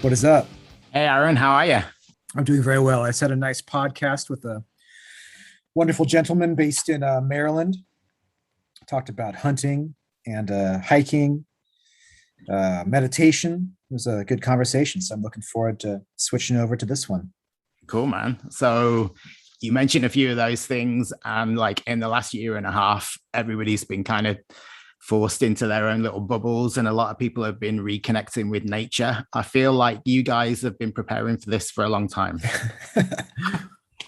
What is up? Hey, Aaron, how are you? I'm doing very well. I just had a nice podcast with a wonderful gentleman based in Maryland. Talked about hunting and hiking, meditation. It was a good conversation. So I'm looking forward to switching over to this one. Cool, man. So you mentioned a few of those things, and like in the last year and a half, everybody's been kind of forced into their own little bubbles, and a lot of people have been reconnecting with nature. I feel like you guys have been preparing for this for a long time.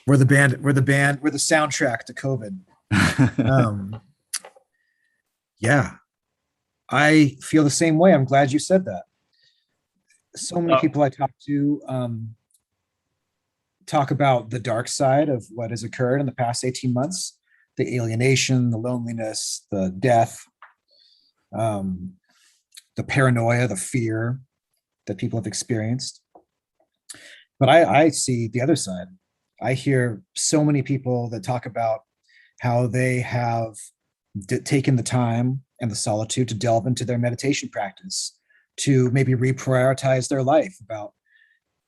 We're the band. We're the soundtrack to COVID. Yeah, I feel the same way. I'm glad you said that. So many people I talk to talk about the dark side of what has occurred in the past 18 months, the alienation, the loneliness, the death, the paranoia, the fear that people have experienced. But I see the other side. I hear so many people that talk about how they have taken the time and the solitude to delve into their meditation practice, to maybe reprioritize their life. About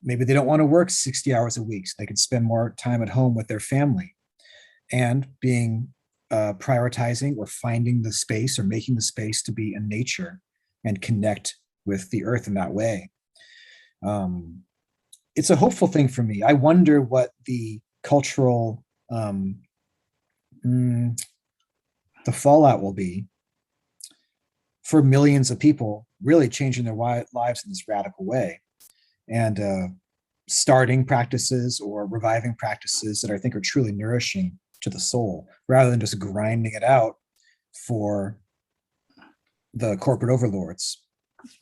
maybe they don't want to work 60 hours a week, so they can spend more time at home with their family, and being prioritizing or finding the space or making the space to be in nature and connect with the earth in that way. It's a hopeful thing for me. I wonder what the cultural the fallout will be for millions of people really changing their lives in this radical way, and starting practices or reviving practices that I think are truly nourishing to the soul, rather than just grinding it out for the corporate overlords.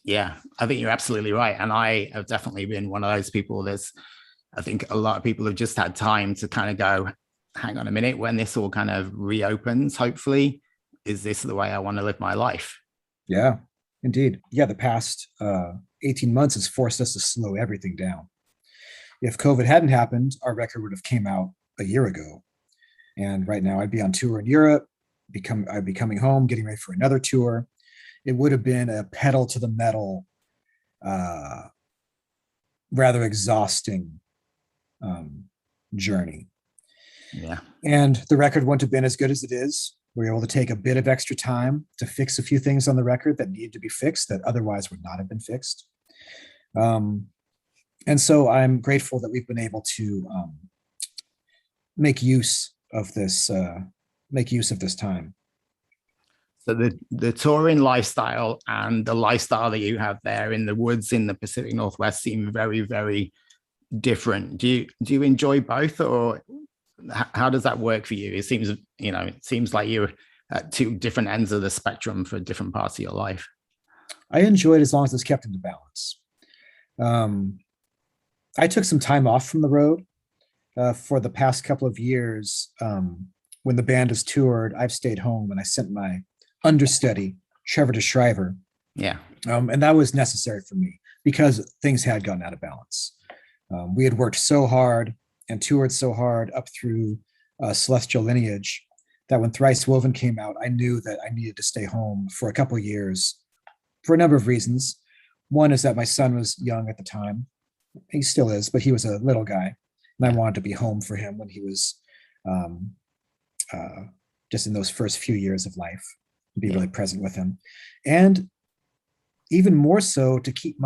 Yeah, I think you're absolutely right. And I have definitely been one of those people. I think a lot of people have just had time to kind of go, hang on a minute, when this all kind of reopens, hopefully, is this the way I want to live my life? Yeah, indeed. Yeah, the past 18 months has forced us to slow everything down. If COVID hadn't happened, our record would have came out a year ago. And right now I'd be on tour in Europe, I'd be coming home, getting ready for another tour. It would have been a pedal to the metal, rather exhausting journey. Yeah. And the record wouldn't have been as good as it is. We were able to take a bit of extra time to fix a few things on the record that needed to be fixed that otherwise would not have been fixed. And so I'm grateful that we've been able to make use of this time. So the touring lifestyle and the lifestyle that you have there in the woods in the Pacific Northwest seem very, very different. Do you enjoy both, or how does that work for you? It seems like you're at two different ends of the spectrum for different parts of your life. I enjoy it as long as it's kept into balance. I took some time off from the road for the past couple of years. When the band has toured, I've stayed home and I sent my understudy, Trevor DeShriver. Yeah. And that was necessary for me because things had gotten out of balance. We had worked so hard and toured so hard up through Celestial Lineage that when Thrice Woven came out, I knew that I needed to stay home for a couple of years for a number of reasons. One is that my son was young at the time. He still is, but he was a little guy. And I wanted to be home for him when he was just in those first few years of life, be really present with him. And even more so to keep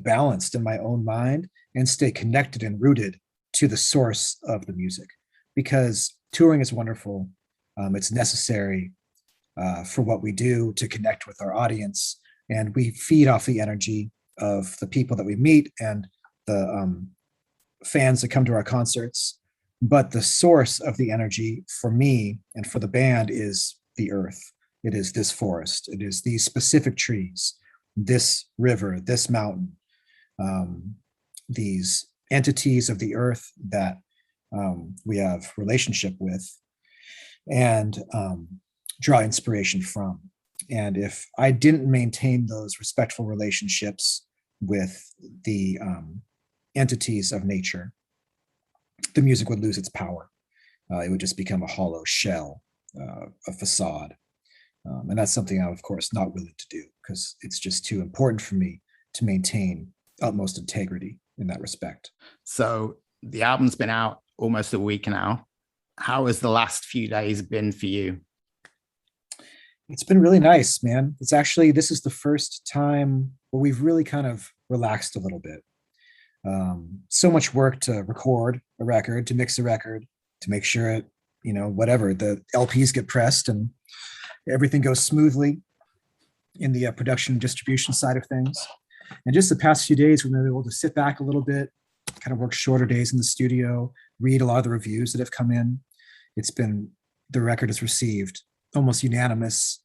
balanced in my own mind and stay connected and rooted to the source of the music, because touring is wonderful. It's necessary for what we do to connect with our audience, and we feed off the energy of the people that we meet and the fans that come to our concerts. But the source of the energy for me and for the band is the earth. It is this forest. It is these specific trees, this river, this mountain, these entities of the earth that we have relationship with and draw inspiration from. And if I didn't maintain those respectful relationships with the entities of nature, the music would lose its power. It would just become a hollow shell, a facade. And that's something I'm, of course, not willing to do, because it's just too important for me to maintain utmost integrity in that respect. So the album's been out almost a week now. How has the last few days been for you? It's been really nice, man. This is the first time where we've really kind of relaxed a little bit. So much work to record a record, to mix a record, to make sure it, whatever, the LPs get pressed and everything goes smoothly in the production and distribution side of things. And just the past few days, we've been able to sit back a little bit, kind of work shorter days in the studio, read a lot of the reviews that have come in. The record has received almost unanimous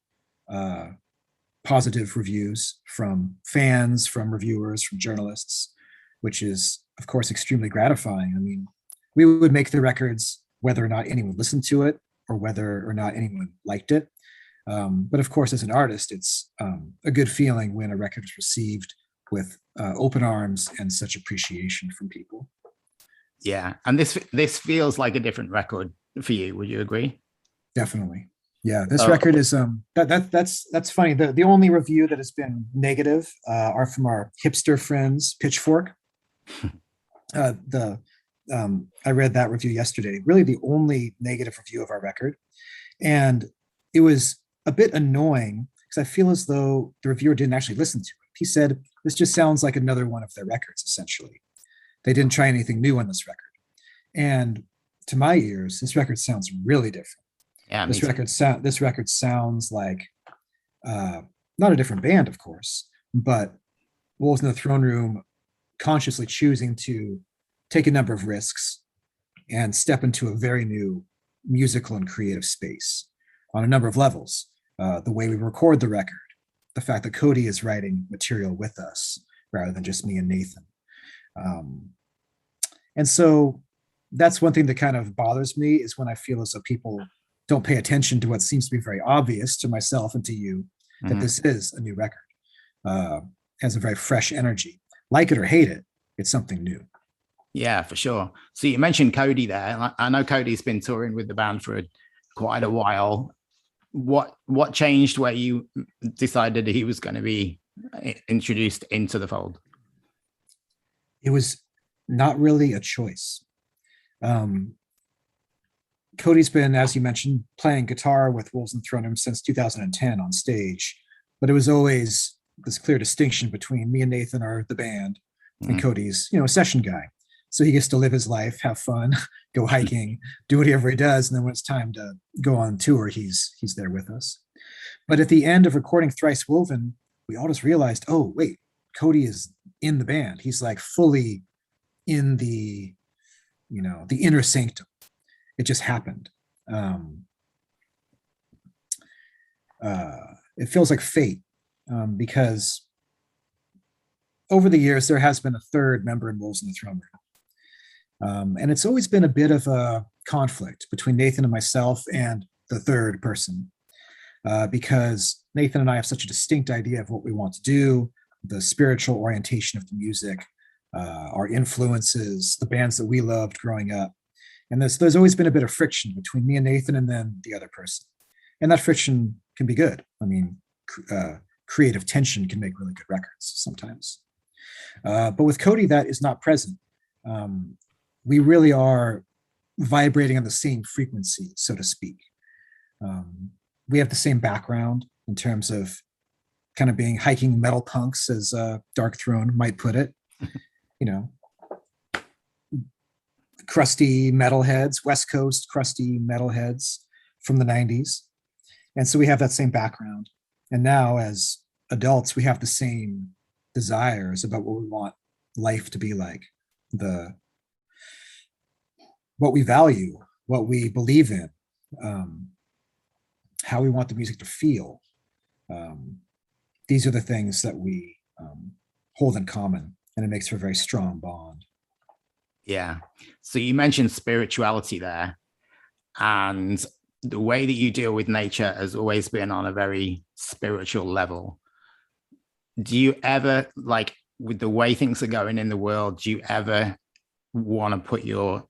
positive reviews from fans, from reviewers, from journalists, which is, of course, extremely gratifying. I mean, we would make the records whether or not anyone listened to it or whether or not anyone liked it. But of course, as an artist, it's a good feeling when a record is received with open arms and such appreciation from people. Yeah, and this feels like a different record for you. Would you agree? Definitely. Yeah, this record is that's funny. The only review that has been negative are from our hipster friends, Pitchfork. I read that review yesterday. Really, the only negative review of our record, and it was a bit annoying because I feel as though the reviewer didn't actually listen to it. He said this just sounds like another one of their records. Essentially, they didn't try anything new on this record, and to my ears, this record sounds really different. Yeah, this record sounds like not a different band, of course, but Wolves in the Throne Room consciously choosing to take a number of risks and step into a very new musical and creative space on a number of levels. The way we record the record, the fact that Cody is writing material with us rather than just me and Nathan. And so that's one thing that kind of bothers me is when I feel as though people don't pay attention to what seems to be very obvious to myself and to you, that this is a new record, has a very fresh energy. Like it or hate it, it's something new. Yeah, for sure. So you mentioned Cody there. I know Cody's been touring with the band for quite a while. What changed where you decided he was going to be introduced into the fold? It was not really a choice. Cody's been, as you mentioned, playing guitar with Wolves in the Throne Room since 2010 on stage, but it was always this clear distinction between me and Nathan are the band, and Cody's, a session guy. So he gets to live his life, have fun, go hiking, do whatever he does, and then when it's time to go on tour, he's there with us. But at the end of recording Thrice Woven, we all just realized, oh wait, Cody is in the band. He's like fully in the inner sanctum. It just happened. It feels like fate because over the years there has been a third member in Wolves in the Throne Room, and it's always been a bit of a conflict between Nathan and myself and the third person because Nathan and I have such a distinct idea of what we want to do, the spiritual orientation of the music, our influences, the bands that we loved growing up. And there's always been a bit of friction between me and Nathan and then the other person. And that friction can be good. I mean, creative tension can make really good records sometimes. But with Cody, that is not present. We really are vibrating on the same frequency, so to speak. We have the same background in terms of kind of being hiking metal punks, as Dark Throne might put it. Crusty metalheads, West Coast crusty metalheads from the 90s. And so we have that same background. And now as adults, we have the same desires about what we want life to be like, what we value, what we believe in, how we want the music to feel. These are the things that we hold in common, and it makes for a very strong bond. Yeah. So you mentioned spirituality there, and the way that you deal with nature has always been on a very spiritual level. Do you ever, like, with the way things are going in the world, do you ever want to put your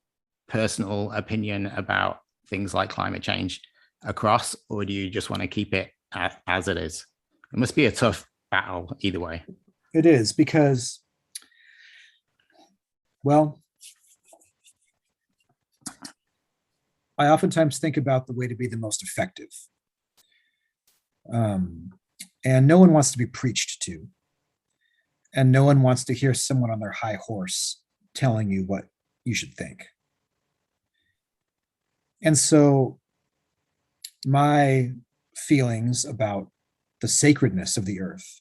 personal opinion about things like climate change across, or do you just want to keep it as it is? It must be a tough battle either way. It is, because Well, I oftentimes think about the way to be the most effective. And no one wants to be preached to. And no one wants to hear someone on their high horse telling you what you should think. And so my feelings about the sacredness of the earth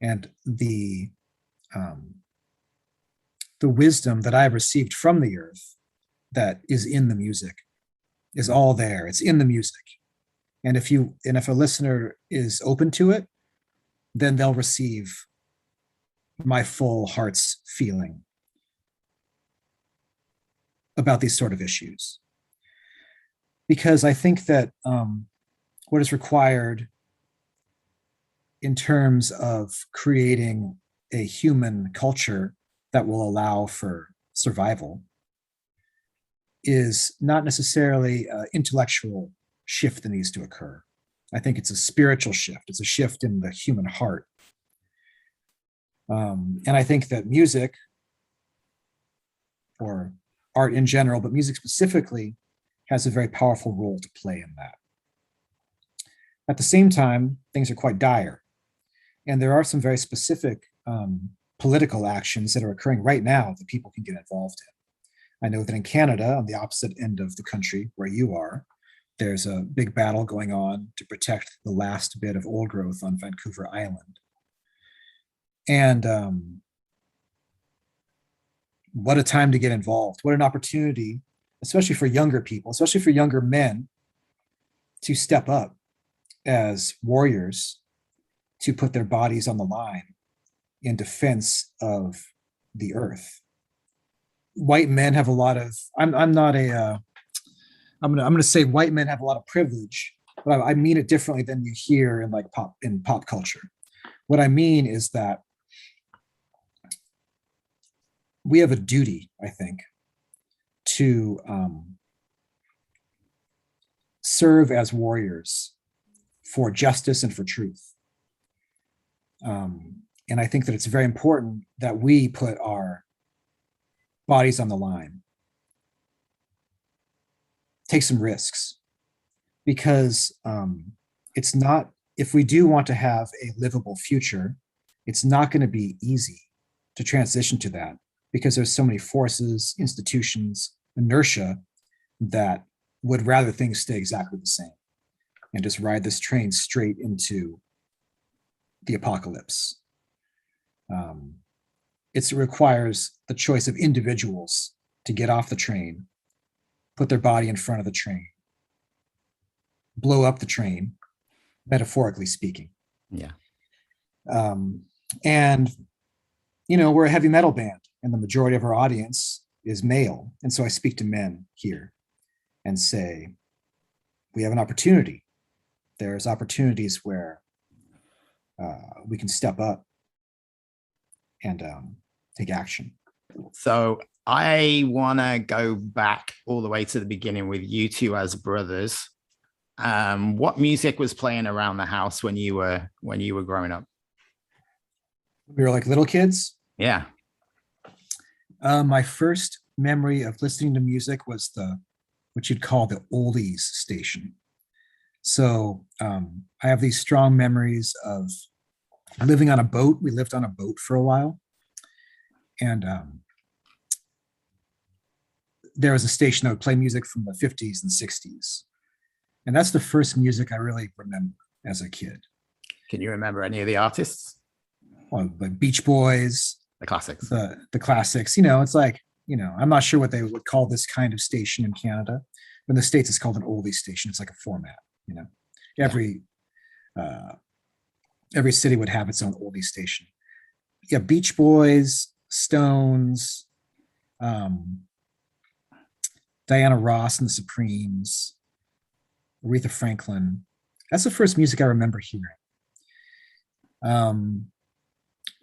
and the wisdom that I've received from the earth that is in the music is all there. It's in the music. And if a listener is open to it, then they'll receive my full heart's feeling about these sort of issues. Because I think that what is required in terms of creating a human culture that will allow for survival is not necessarily an intellectual shift that needs to occur. I think it's a spiritual shift. It's a shift in the human heart. And I think that music, or art in general, but music specifically, has a very powerful role to play in that. At the same time, things are quite dire. And there are some very specific political actions that are occurring right now that people can get involved in. I know that in Canada, on the opposite end of the country where you are, there's a big battle going on to protect the last bit of old growth on Vancouver Island. And what a time to get involved. What an opportunity, especially for younger people, especially for younger men, to step up as warriors, to put their bodies on the line in defense of the earth. White men have a lot of, I'm going to say white men have a lot of privilege, but I mean it differently than you hear in pop culture. What I mean is that we have a duty, I think, to serve as warriors for justice and for truth. And I think that it's very important that we put our bodies on the line, take some risks, because it's not, if we do want to have a livable future, it's not going to be easy to transition to that, because there's so many forces, institutions, inertia that would rather things stay exactly the same and just ride this train straight into the apocalypse. It requires the choice of individuals to get off the train, put their body in front of the train, blow up the train, metaphorically speaking. Yeah. And, you know, we're a heavy metal band, and the majority of our audience is male. And so I speak to men here and say, we have an opportunity. There's opportunities where we can step up and take action. So I want to go back all the way to the beginning with you two as brothers. What music was playing around the house when you were growing up? We were like little kids. Yeah. My first memory of listening to music was what you'd call the oldies station. So I have these strong memories of living on a boat. We lived on a boat for a while. And there was a station that would play music from the 50s and 60s. And that's the first music I really remember as a kid. Can you remember any of the artists? Well, like Beach Boys. The classics. The classics. You know, it's like, you know, I'm not sure what they would call this kind of station in Canada. But in the States, it's called an oldie station. It's like a format, you know. Every city would have its own oldie station. Yeah, Beach Boys, Stones, Diana Ross and the Supremes, Aretha Franklin. That's the first music I remember hearing.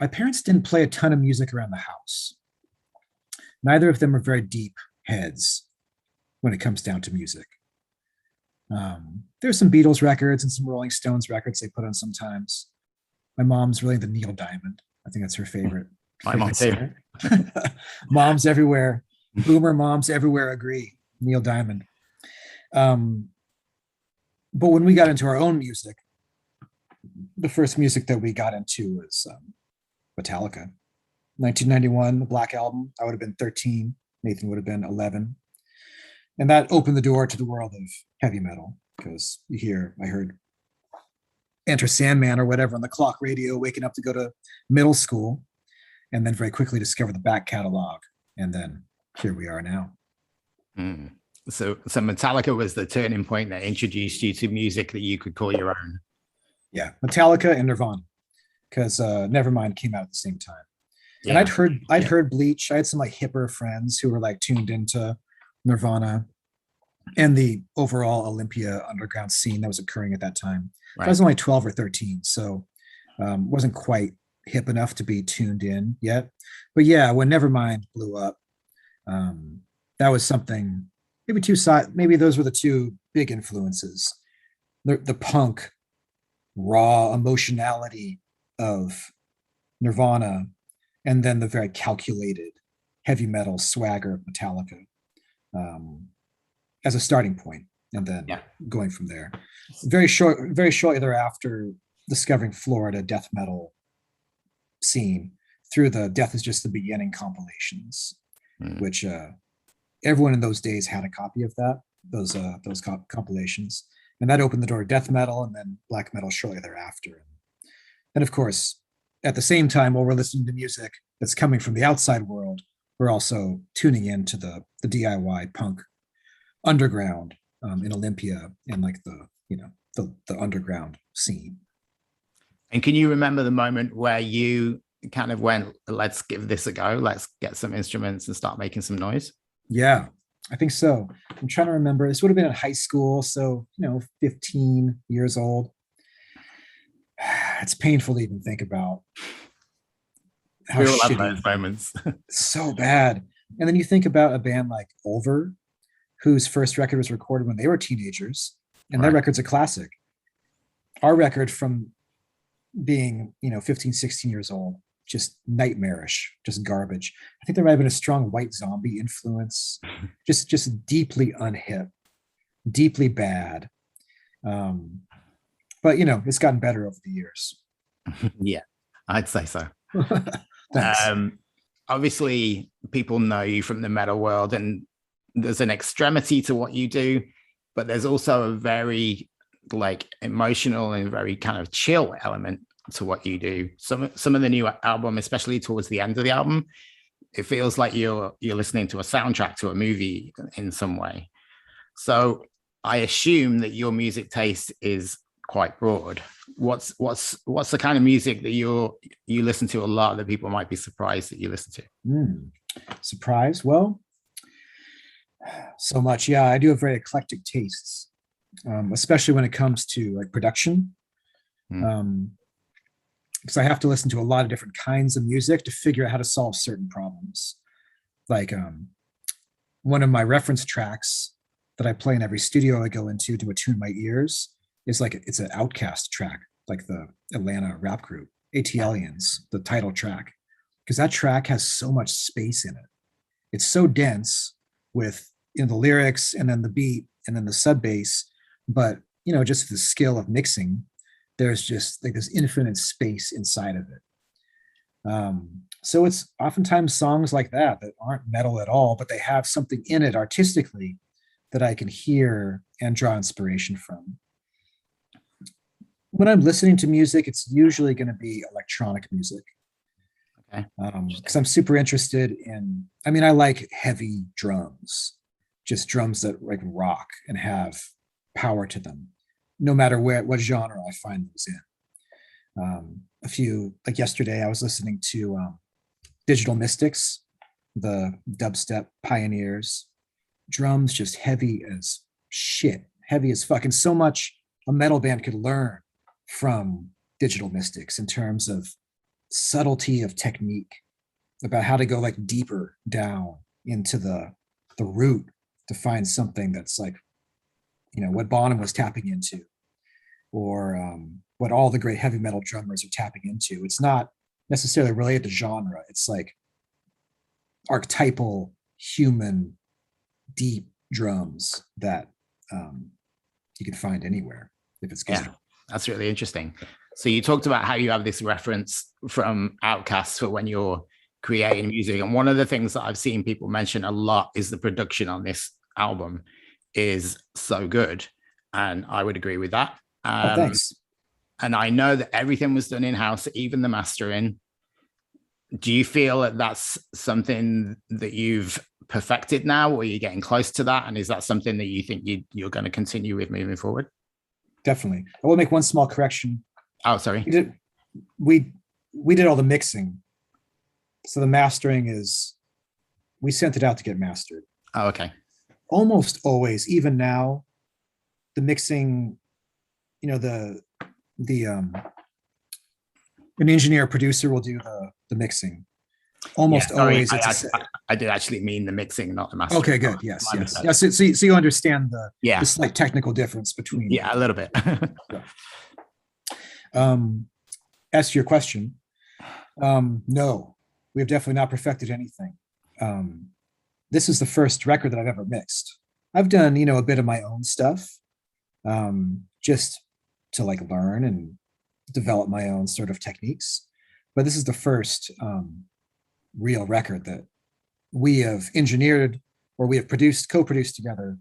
My parents didn't play a ton of music around the house. Neither of them were very deep heads when it comes down to music. There's some Beatles records and some Rolling Stones records they put on sometimes. My mom's really into Neil Diamond. I think that's her favorite. My mom too. Moms everywhere, boomer moms everywhere agree. Neil Diamond. Um, but when we got into our own music, the first music that we got into was Metallica. 1991, the Black Album. I would have been 13. Nathan would have been 11. And that opened the door to the world of heavy metal because I heard Enter Sandman or whatever on the clock radio, waking up to go to middle school, and then very quickly discovered the back catalog. And then here we are now. Mm. So Metallica was the turning point that introduced you to music that you could call your own. Yeah, Metallica and Nirvana, because Nevermind came out at the same time. Yeah. And I'd heard Bleach. I had some like hipper friends who were like tuned into Nirvana and the overall Olympia underground scene that was occurring at that time. Right. I was only 12 or 13, so wasn't quite hip enough to be tuned in yet. But yeah, when Nevermind blew up, that was something. Maybe those were the two big influences: the punk, raw emotionality of Nirvana, and then the very calculated heavy metal swagger of Metallica as a starting point, and then going from there. Very shortly thereafter, discovering Florida death metal scene through the Death Is Just the Beginning compilations, which everyone in those days had a copy of those compilations, and that opened the door to death metal and then black metal shortly thereafter. And of course, at the same time, while we're listening to music that's coming from the outside world, we're also tuning into the DIY punk underground in Olympia and like the underground scene. And can you remember the moment where you kind of went, let's give this a go, let's get some instruments and start making some noise? Yeah, I think so. I'm trying to remember. This would have been in high school, so 15 years old. It's painful to even think about how we all shitty. have those moments. So bad. And then you think about a band like Ulver, whose first record was recorded when they were teenagers, and that record's a classic. Our record, from being 15, 16 years old, just nightmarish, just garbage. I think there might have been a strong White Zombie influence, just deeply unhip, deeply bad. But it's gotten better over the years. Yeah, I'd say so. Thanks. Obviously, people know you from the metal world, and there's an extremity to what you do, but there's also a very emotional and very kind of chill element to what you do. Some of the new album, especially towards the end of the album, it feels like you're listening to a soundtrack to a movie in some way. So I assume that your music taste is quite broad. What's the kind of music that you listen to a lot that people might be surprised that you listen to? Surprised? Well, so much. Yeah, I do have very eclectic tastes, especially when it comes to production. Because I have to listen to a lot of different kinds of music to figure out how to solve certain problems. Like one of my reference tracks that I play in every studio I go into to attune my ears is it's an Outcast track, like the Atlanta rap group, ATLians, the title track, because that track has so much space in it. It's so dense with the lyrics and then the beat and then the sub bass, but just the skill of mixing, there's just this infinite space inside of it. So it's oftentimes songs like that aren't metal at all, but they have something in it artistically that I can hear and draw inspiration from. When I'm listening to music, it's usually going to be electronic music. Okay. Because I'm super interested in, I like heavy drums, just drums that rock and have power to them, no matter what genre I find those in. Yesterday, I was listening to Digital Mystics, the dubstep pioneers. Drums just heavy as shit, heavy as fuck, and so much a metal band could learn from Digital Mystics in terms of subtlety of technique, about how to go deeper down into the root to find something that's what Bonham was tapping into, or what all the great heavy metal drummers are tapping into. It's not necessarily related to genre. It's archetypal human deep drums that you can find anywhere if it's good. Yeah, that's really interesting. So you talked about how you have this reference from Outkast for when you're creating music, and one of the things that I've seen people mention a lot is the production on this album is so good, and I would agree with that. Thanks. And I know that everything was done in-house, even the mastering. Do you feel that that's something that you've perfected now, or are you getting close to that? And is that something that you think you're going to continue with moving forward? Definitely. I will make one small correction. Oh, sorry. We did all the mixing. So the mastering is, we sent it out to get mastered. Oh, okay. Almost always, even now, the mixing, you know, an engineer producer will do the mixing. Almost always. I did actually mean the mixing, not the mastering. Okay, good. Yes. So you understand the slight technical difference between. Yeah, a little bit. As to your question, no, we have definitely not perfected anything. This is the first record that I've ever mixed. I've done, a bit of my own stuff, just to like learn and develop my own sort of techniques. But this is the first real record that we have engineered or we have co-produced together,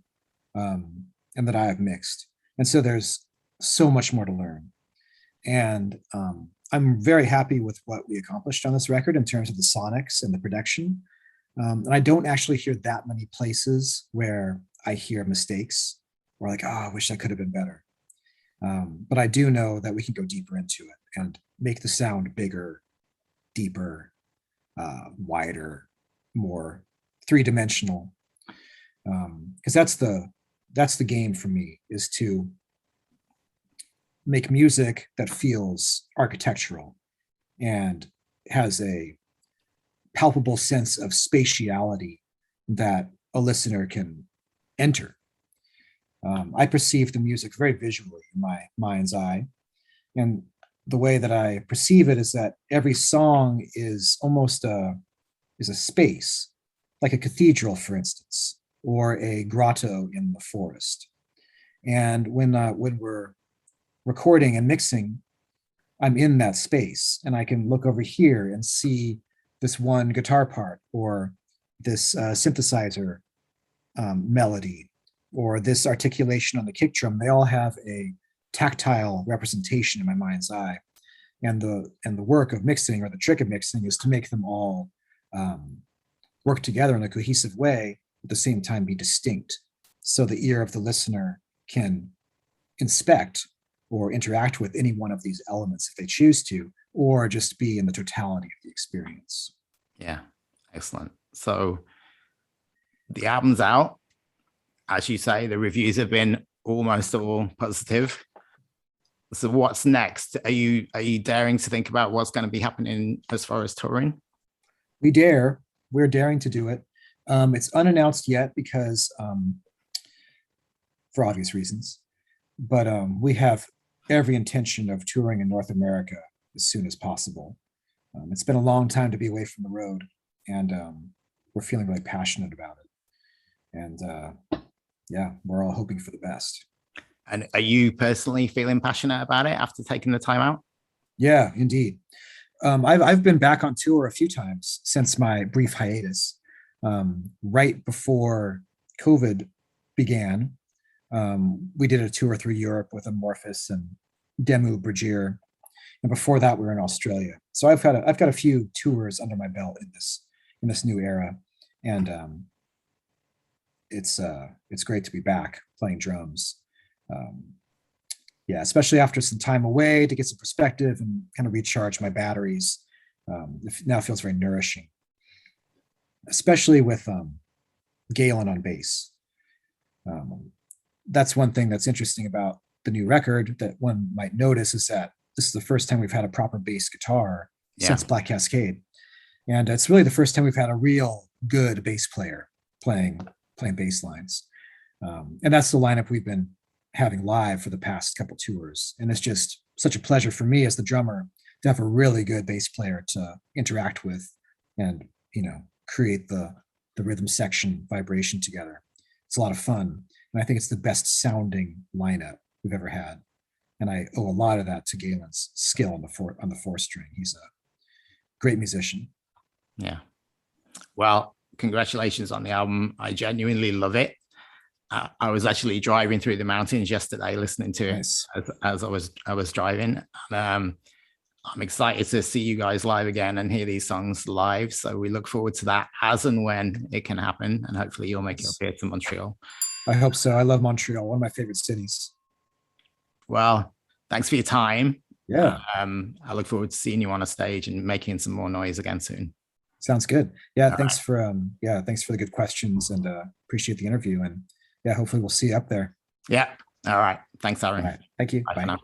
and that I have mixed. And so there's so much more to learn. And I'm very happy with what we accomplished on this record in terms of the sonics and the production. And I don't actually hear that many places where I hear mistakes or like, I wish I could have been better. But I do know that we can go deeper into it and make the sound bigger, deeper, wider, more three-dimensional. Because that's the game for me, is to make music that feels architectural and has a palpable sense of spatiality that a listener can enter. I perceive the music very visually in my mind's eye. And the way that I perceive it is that every song is almost a space, like a cathedral, for instance, or a grotto in the forest. And when we're recording and mixing, I'm in that space and I can look over here and see this one guitar part or this synthesizer melody or this articulation on the kick drum. They all have a tactile representation in my mind's eye. And the work of mixing, or the trick of mixing, is to make them all work together in a cohesive way, at the same time be distinct, so the ear of the listener can inspect or interact with any one of these elements if they choose to, or just be in the totality of the experience. Yeah, excellent. So the album's out. As you say, the reviews have been almost all positive. So what's next? Are you daring to think about what's going to be happening as far as touring? We're daring to do it. It's unannounced yet because for obvious reasons, but we have every intention of touring in North America as soon as possible. It's been a long time to be away from the road, and we're feeling really passionate about it. And we're all hoping for the best. And are you personally feeling passionate about it after taking the time out? Yeah, indeed. I've been back on tour a few times since my brief hiatus. Right before COVID began, we did a tour through Europe with Amorphous and Demu Bragier, and before that we were in Australia. So I've got a few tours under my belt in this new era, and it's great to be back playing drums. Especially after some time away to get some perspective and kind of recharge my batteries. It now feels very nourishing, especially with Galen on bass. That's one thing that's interesting about the new record that one might notice, is that this is the first time we've had a proper bass guitar since Black Cascade. And it's really the first time we've had a real good bass player playing bass lines. And that's the lineup we've been having live for the past couple tours. And it's just such a pleasure for me as the drummer to have a really good bass player to interact with and, create the rhythm section vibration together. It's a lot of fun. And I think it's the best sounding lineup we've ever had. And I owe a lot of that to Galen's skill on the four string. He's a great musician. Yeah. Well, congratulations on the album. I genuinely love it. I was actually driving through the mountains yesterday, listening to it Nice. as I was driving. And, I'm excited to see you guys live again and hear these songs live. So we look forward to that as and when it can happen. And hopefully you'll make it up here to Montreal. I hope so. I love Montreal, one of my favorite cities. Well, thanks for your time. Yeah. I look forward to seeing you on a stage and making some more noise again soon. Sounds good. Yeah. All Thanks for the good questions, and appreciate the interview. And yeah, hopefully we'll see you up there. Yeah. All right. Thanks, Aaron. All right. Thank you. Bye. Bye. For now.